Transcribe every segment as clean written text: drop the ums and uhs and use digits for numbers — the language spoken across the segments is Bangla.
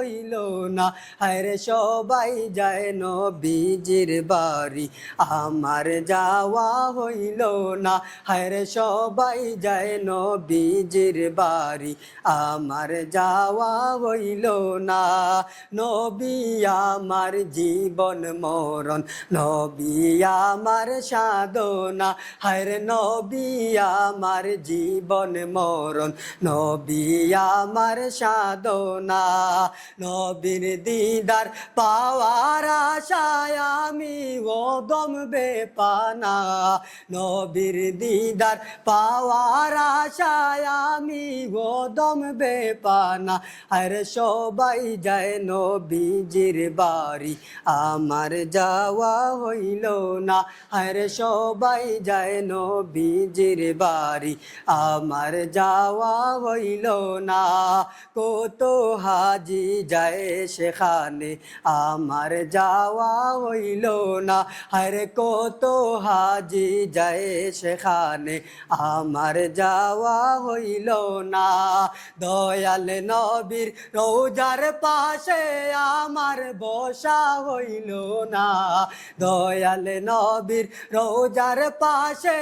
হইল না, হায়রে সবাই যায় নবীজির বাড়ি, আমার যাওয়া হইল না, হায়রে সবাই যায় নবীজির বাড়ি, আমার যাওয়া হইল না। নবী আমার জীবন মরণ, নবী আমার সাধনা, হায়রে নবী আমার জীবন মরণ, নবী আমার সাধনা। নবীর দিদার পাওয়ার আশায় আমি ওদম বেপানা, নবীর দিদার পাওয়ার আশায় আমি ওদম বেপানা, আর সবাই যায় নবীজির বাড়ি, আমার যাওয়া হইল না, আর সবাই যায় নবীজির বাড়ি, আমার যাওয়া হইল না। কত হাজি যায় সেখানে, আমার যাওয়া হইল না, আরে কত হাজি যায় সেখানে, আমার যাওয়া হইল না। দয়াল নবীর রোজার পাশে আমার বসা হইল না, দয়াল নবীর রোজার পাশে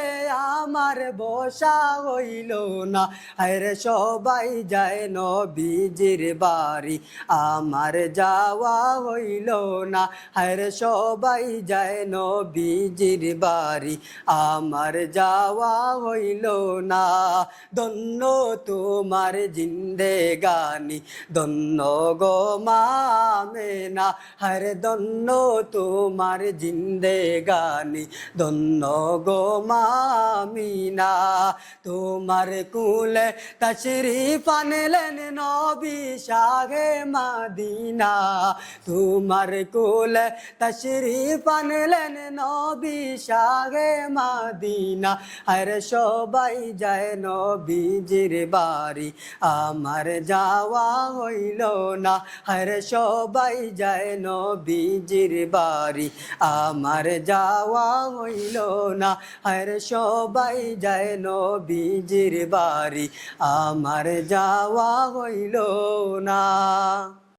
আমার বসা হইল না, আরে সবাই যায় নবীজির বাড়ি, আমার যাওয়া হইল না, আরে সবাই যায় নবীজির বাড়ি, আমার যাওয়া হইল না। ধন্য তোমার জিন্দেগানি, ধন্য গো মা আমেনা, হরে ধন্য তোমার জিন্দেগানি, ধন্য গো মা আমিনা। তোমার কুলে তশরিফ আনলেন নবী শাহে মদিনা, তোমার কুলে তশরিফ আনলেন নবী শাহে মদিনা, আরে সবাই যায় নবীজির বাড়ি, আমার যাওয়া হইল না, আরে সবাই যায় নবীজির বাড়ি, আমার যাওয়া হইল না, আরে সবাই যায় নবীজির বাড়ি, আমার যাওয়া হইল না।